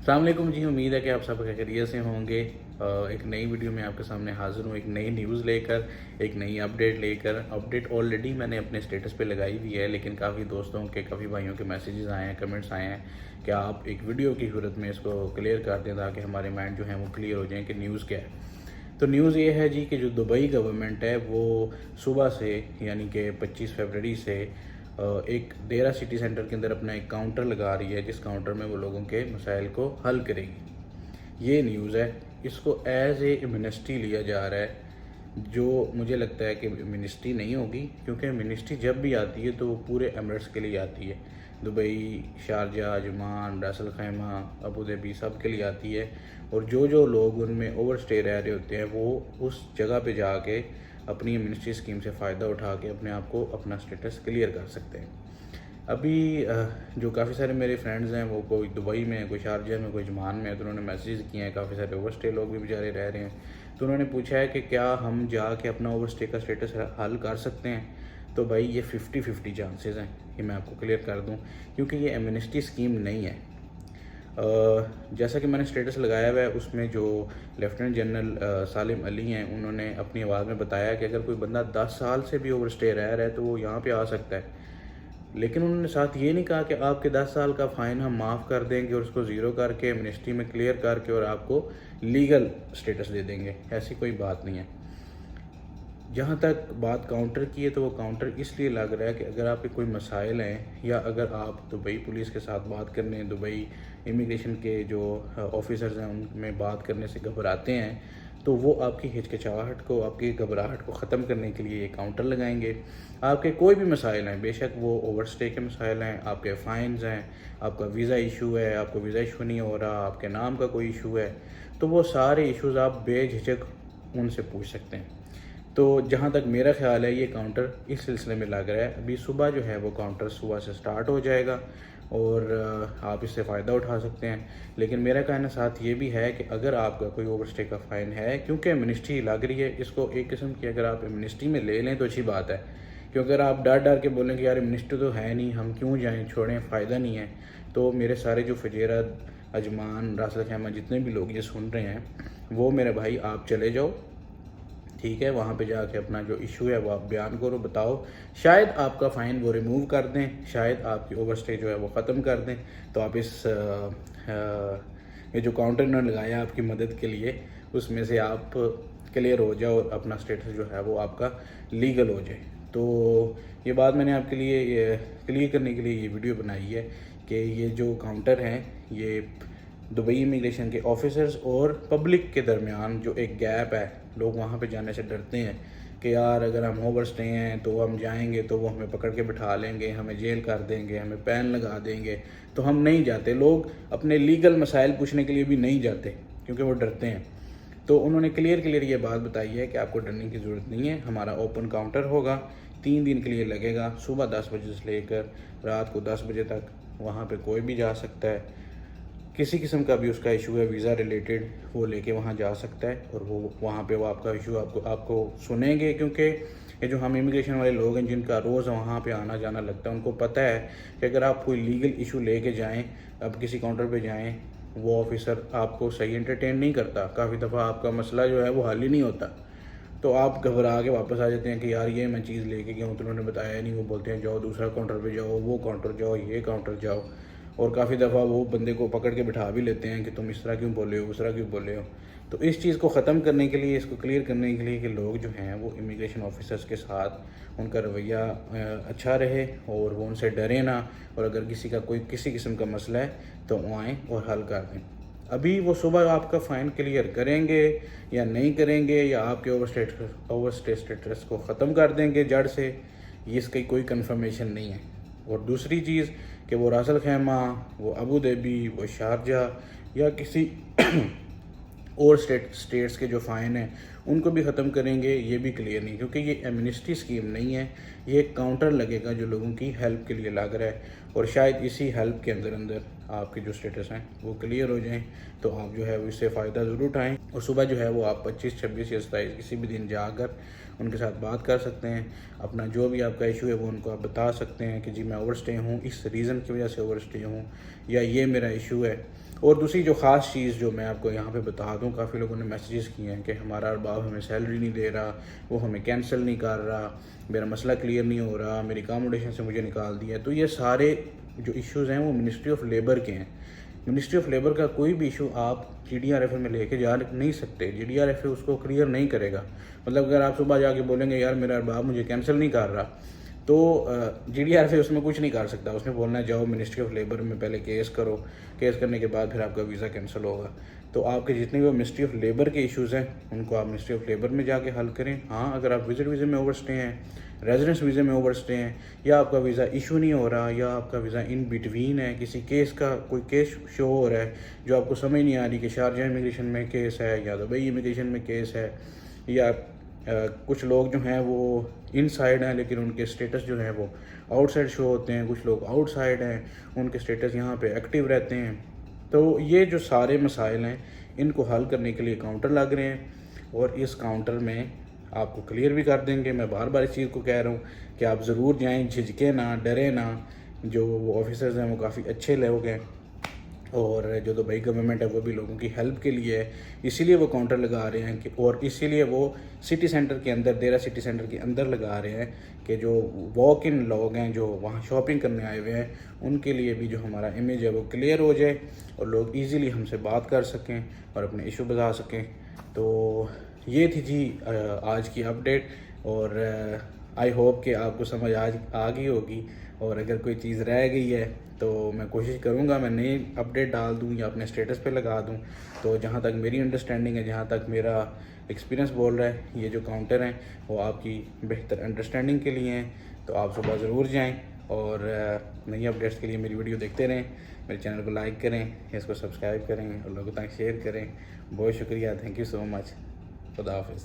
السلام علیکم جی، امید ہے کہ آپ سب خیریت سے ہوں گے۔ ایک نئی ویڈیو میں آپ کے سامنے حاضر ہوں، ایک نئی نیوز لے کر، ایک نئی اپڈیٹ لے کر۔ اپڈیٹ آلریڈی میں نے اپنے سٹیٹس پہ لگائی ہوئی ہے، لیکن کافی دوستوں کے، کافی بھائیوں کے میسیجز آئے ہیں، کمنٹس آئے ہیں کہ آپ ایک ویڈیو کی صورت میں اس کو کلیئر کر دیں تاکہ ہمارے مائنڈ جو ہیں وہ کلیئر ہو جائیں کہ نیوز کیا ہے۔ تو نیوز یہ ہے جی کہ جو دبئی گورنمنٹ ہے وہ صبح سے یعنی کہ 25 فروری سے ایک دیرہ سٹی سینٹر کے اندر اپنا ایک کاؤنٹر لگا رہی ہے، جس کاؤنٹر میں وہ لوگوں کے مسائل کو حل کرے گی۔ یہ نیوز ہے، اس کو ایز اے امنسٹی لیا جا رہا ہے، جو مجھے لگتا ہے کہ امنسٹی نہیں ہوگی، کیونکہ امنسٹی جب بھی آتی ہے تو وہ پورے ایمریٹس کے لیے آتی ہے۔ Dubai, Sharjah, Ajman, Ras Al Khaimah, Abu Dhabi سب کے لیے آتی ہے، اور جو لوگ ان میں اوور سٹے رہ رہے ہوتے ہیں وہ اس جگہ پہ جا کے اپنی امنسٹی اسکیم سے فائدہ اٹھا کے اپنے آپ کو اپنا سٹیٹس کلیئر کر سکتے ہیں۔ ابھی جو کافی سارے میرے فرینڈز ہیں وہ کوئی دبئی میں، کوئی شارجہ میں، کوئی عجمان میں ہے، تو انہوں نے میسیج کیے ہیں، کافی سارے اوور سٹے لوگ بھی بیچارے رہ رہے ہیں، تو انہوں نے پوچھا ہے کہ کیا ہم جا کے اپنا اوور سٹے کا سٹیٹس حل کر سکتے ہیں؟ تو بھائی یہ 50-50 چانسز ہیں، یہ میں آپ کو کلیئر کر دوں، کیونکہ یہ ایمنسٹی اسکیم نہیں ہے۔ جیسا کہ میں نے سٹیٹس لگایا ہوا ہے، اس میں جو لیفٹیننٹ جنرل سالم علی ہیں، انہوں نے اپنی آواز میں بتایا کہ اگر کوئی بندہ 10 سال سے بھی اوور سٹے رہ رہا ہے تو وہ یہاں پہ آ سکتا ہے، لیکن انہوں نے ساتھ یہ نہیں کہا کہ آپ کے 10 سال کا فائن ہم معاف کر دیں گے اور اس کو زیرو کر کے امنسٹی میں کلیئر کر کے اور آپ کو لیگل سٹیٹس دے دیں گے، ایسی کوئی بات نہیں ہے۔ جہاں تک بات کاؤنٹر کی ہے تو وہ کاؤنٹر اس لیے لگ رہا ہے کہ اگر آپ کے کوئی مسائل ہیں، یا اگر آپ دبئی پولیس کے ساتھ بات کرنے، دبئی امیگریشن کے جو آفیسرز ہیں ان میں بات کرنے سے گھبراتے ہیں، تو وہ آپ کی ہچکچاہٹ کو، آپ کی گھبراہٹ کو ختم کرنے کے لیے یہ کاؤنٹر لگائیں گے۔ آپ کے کوئی بھی مسائل ہیں، بے شک وہ اوور سٹے کے مسائل ہیں، آپ کے فائنز ہیں، آپ کا ویزا ایشو ہے، آپ کو ویزا ایشو نہیں ہو رہا، آپ کے نام کا کوئی ایشو ہے، تو وہ سارے ایشوز آپ بے جھجک ان سے پوچھ سکتے ہیں۔ تو جہاں تک میرا خیال ہے یہ کاؤنٹر اس سلسلے میں لگ رہا ہے، ابھی صبح جو ہے وہ کاؤنٹر صبح سے سٹارٹ ہو جائے گا اور آپ اس سے فائدہ اٹھا سکتے ہیں۔ لیکن میرا کہنا ساتھ یہ بھی ہے کہ اگر آپ کا کوئی اوور سٹے کا فائن ہے، کیونکہ امنسٹی لگ رہی ہے، اس کو ایک قسم کی اگر آپ امنسٹی میں لے لیں تو اچھی بات ہے، کیونکہ اگر آپ ڈر کے بولیں کہ یار امنسٹی تو ہے نہیں، ہم کیوں جائیں، چھوڑیں، فائدہ نہیں ہے، تو میرے سارے جو فجیرہ، عجمان، راس الخیمہ جتنے بھی لوگ یہ سن رہے ہیں، وہ میرے بھائی آپ چلے جاؤ، ٹھیک ہے، وہاں پہ جا کے اپنا جو ایشو ہے وہ آپ بیان کرو، بتاؤ، شاید آپ کا فائن وہ ریموو کر دیں، شاید آپ کی اوور سٹے جو ہے وہ ختم کر دیں، تو آپ اس یہ جو کاؤنٹر انہوں نے لگایا آپ کی مدد کے لیے، اس میں سے آپ کلیئر ہو جاؤ اور اپنا سٹیٹس جو ہے وہ آپ کا لیگل ہو جائے۔ تو یہ بات میں نے آپ کے لیے کلیئر کرنے کے لیے یہ ویڈیو بنائی ہے کہ یہ جو کاؤنٹر ہیں یہ دبئی امیگریشن کے آفیسرز اور پبلک کے درمیان جو ایک گیپ ہے، لوگ وہاں پہ جانے سے ڈرتے ہیں کہ یار اگر ہم اوور سٹے ہیں تو ہم جائیں گے تو وہ ہمیں پکڑ کے بٹھا لیں گے، ہمیں جیل کر دیں گے، ہمیں پین لگا دیں گے، تو ہم نہیں جاتے، لوگ اپنے لیگل مسائل پوچھنے کے لیے بھی نہیں جاتے کیونکہ وہ ڈرتے ہیں۔ تو انہوں نے کلیئر یہ بات بتائی ہے کہ آپ کو ڈرنے کی ضرورت نہیں ہے، ہمارا اوپن کاؤنٹر ہوگا، 3 دن کے لیے لگے گا، صبح 10 بجے سے لے کر رات کو 10 بجے تک وہاں پہ کوئی بھی جا سکتا ہے، کسی قسم کا بھی اس کا ایشو ہے ویزا ریلیٹڈ، وہ لے کے وہاں جا سکتا ہے، اور وہ وہاں پہ وہ آپ کا ایشو آپ کو سنیں گے، کیونکہ یہ جو ہم امیگریشن والے لوگ ہیں جن کا روز وہاں پہ آنا جانا لگتا ہے، ان کو پتہ ہے کہ اگر آپ کوئی لیگل ایشو لے کے جائیں، اب کسی کاؤنٹر پہ جائیں، وہ آفیسر آپ کو صحیح انٹرٹین نہیں کرتا، کافی دفعہ آپ کا مسئلہ جو ہے وہ حل ہی نہیں ہوتا، تو آپ گھبرا کے واپس آ جاتے ہیں کہ یار یہ میں چیز لے کے گیا ہوں تو انہوں نے بتایا نہیں، وہ بولتے ہیں جاؤ دوسرا کاؤنٹر پہ جاؤ، وہ کاؤنٹر جاؤ، یہ کاؤنٹر جاؤ، اور کافی دفعہ وہ بندے کو پکڑ کے بٹھا بھی لیتے ہیں کہ تم اس طرح کیوں بولے ہو، اس طرح کیوں بولے ہو۔ تو اس چیز کو ختم کرنے کے لیے، اس کو کلیئر کرنے کے لیے کہ لوگ جو ہیں وہ امیگریشن آفیسرز کے ساتھ ان کا رویہ اچھا رہے اور وہ ان سے ڈرے نہ، اور اگر کسی کا کوئی کسی قسم کا مسئلہ ہے تو وہ آئیں اور حل کر دیں۔ ابھی وہ صبح آپ کا فائن کلیئر کریں گے یا نہیں کریں گے، یا آپ کے اوور سٹے سٹیٹس کو ختم کر دیں گے جڑ سے، اس کی کوئی کنفرمیشن نہیں ہے۔ اور دوسری چیز کہ وہ راس الخیمہ، وہ ابوظہبی، وہ شارجہ یا کسی اور سٹیٹس کے جو فائن ہیں ان کو بھی ختم کریں گے، یہ بھی کلیئر نہیں، کیونکہ یہ ایمنسٹی اسکیم نہیں ہے، یہ ایک کاؤنٹر لگے گا جو لوگوں کی ہیلپ کے لیے لگ رہا ہے، اور شاید اسی ہیلپ کے اندر آپ کے جو سٹیٹس ہیں وہ کلیئر ہو جائیں، تو آپ جو ہے وہ اس سے فائدہ ضرور اٹھائیں، اور صبح جو ہے وہ آپ 25، 26 یا 27 کسی بھی دن جا کر ان کے ساتھ بات کر سکتے ہیں، اپنا جو بھی آپ کا ایشو ہے وہ ان کو آپ بتا سکتے ہیں کہ جی میں اوور سٹے ہوں، اس ریزن کی وجہ سے اوور سٹے ہوں، یا یہ میرا ایشو ہے، اور دوسری جو خاص چیز جو میں آپ کو یہاں پہ بتا دوں، کافی لوگوں نے میسیجز کیے ہیں کہ ہمارا ارباب ہمیں سیلری نہیں دے رہا، وہ ہمیں کینسل نہیں کر رہا، میرا مسئلہ کلیئر نہیں ہو رہا، میری اکاموڈیشن سے مجھے نکال دیا. تو یہ سارے جو ایشوز ہیں وہ منسٹری آف لیبر کے ہیں. منسٹری آف لیبر کا کوئی بھی ایشو آپ G D R F A میں لے کے جا نہیں سکتے. G D R F A اس کو کلیئر نہیں کرے گا. مطلب اگر آپ صبح جا کے بولیں گے یار میرا ارباب مجھے کینسل نہیں کر رہا، تو G D R F A اس میں کچھ نہیں کر سکتا. اس نے بولنا ہے جاؤ منسٹری آف لیبر میں پہلے کیس کرو، کیس کرنے کے بعد پھر آپ کا ویزا کینسل ہوگا. تو آپ کے جتنے بھی منسٹری آف لیبر کے ایشوز ہیں ان کو آپ منسٹری آف لیبر میں جا کے حل کریں. ہاں اگر آپ وزٹ ویزے میں اوور اسٹے ہیں، ریزیڈنس ویزے میں اوور اسٹے ہیں، یا آپ کا ویزا ایشو نہیں ہو رہا، یا آپ کا ویزا ان بٹوین ہے، کسی کیس کا کوئی کیس شو ہو رہا ہے جو آپ کو سمجھ نہیں آ رہی کہ شارجہ امیگریشن میں کیس ہے یا دبئی امیگریشن میں کیس ہے، یا کچھ لوگ جو ہیں وہ ان سائڈ ہیں لیکن ان کے سٹیٹس جو ہیں وہ آؤٹ سائڈ شو ہوتے ہیں، کچھ لوگ آؤٹ سائڈ ہیں ان کے سٹیٹس یہاں پہ ایکٹیو رہتے ہیں. تو یہ جو سارے مسائل ہیں ان کو حل کرنے کے لیے کاؤنٹر لگ رہے ہیں، اور اس کاؤنٹر میں آپ کو کلیئر بھی کر دیں گے. میں بار بار اس چیز کو کہہ رہا ہوں کہ آپ ضرور جائیں، جھجکیں نہ، ڈریں نہ. جو وہ آفیسرز ہیں وہ کافی اچھے لوگ ہیں، اور جو دبئی گورنمنٹ ہے وہ بھی لوگوں کی ہیلپ کے لیے ہے، اسی لیے وہ کاؤنٹر لگا رہے ہیں اور اسی لیے وہ سٹی سینٹر کے اندر، دیرہ سٹی سینٹر کے اندر لگا رہے ہیں کہ جو واک ان لوگ ہیں جو وہاں شاپنگ کرنے آئے ہوئے ہیں ان کے لیے بھی جو ہمارا امیج ہے وہ کلیئر ہو جائے اور لوگ ایزیلی ہم سے بات کر سکیں اور اپنے ایشو بتا سکیں. تو یہ تھی جی آج کی اپڈیٹ، اور آئی ہوپ کہ آپ کو سمجھ آج آ گئی ہوگی، اور اگر کوئی چیز رہ گئی ہے تو میں کوشش کروں گا میں نئی اپڈیٹ ڈال دوں یا اپنے اسٹیٹس پہ لگا دوں. تو جہاں تک میری انڈرسٹینڈنگ ہے، جہاں تک میرا ایکسپیرینس بول رہا ہے، یہ جو کاؤنٹر ہیں وہ آپ کی بہتر انڈرسٹینڈنگ کے لیے ہیں. تو آپ صبح ضرور جائیں اور نئی اپڈیٹس کے لیے میری ویڈیو دیکھتے رہیں. میرے چینل کو لائک کریں، اس کو سبسکرائب کریں اور لوگوں تک شیئر کریں. بہت شکریہ، تھینک یو سو مچ. خدا حافظ.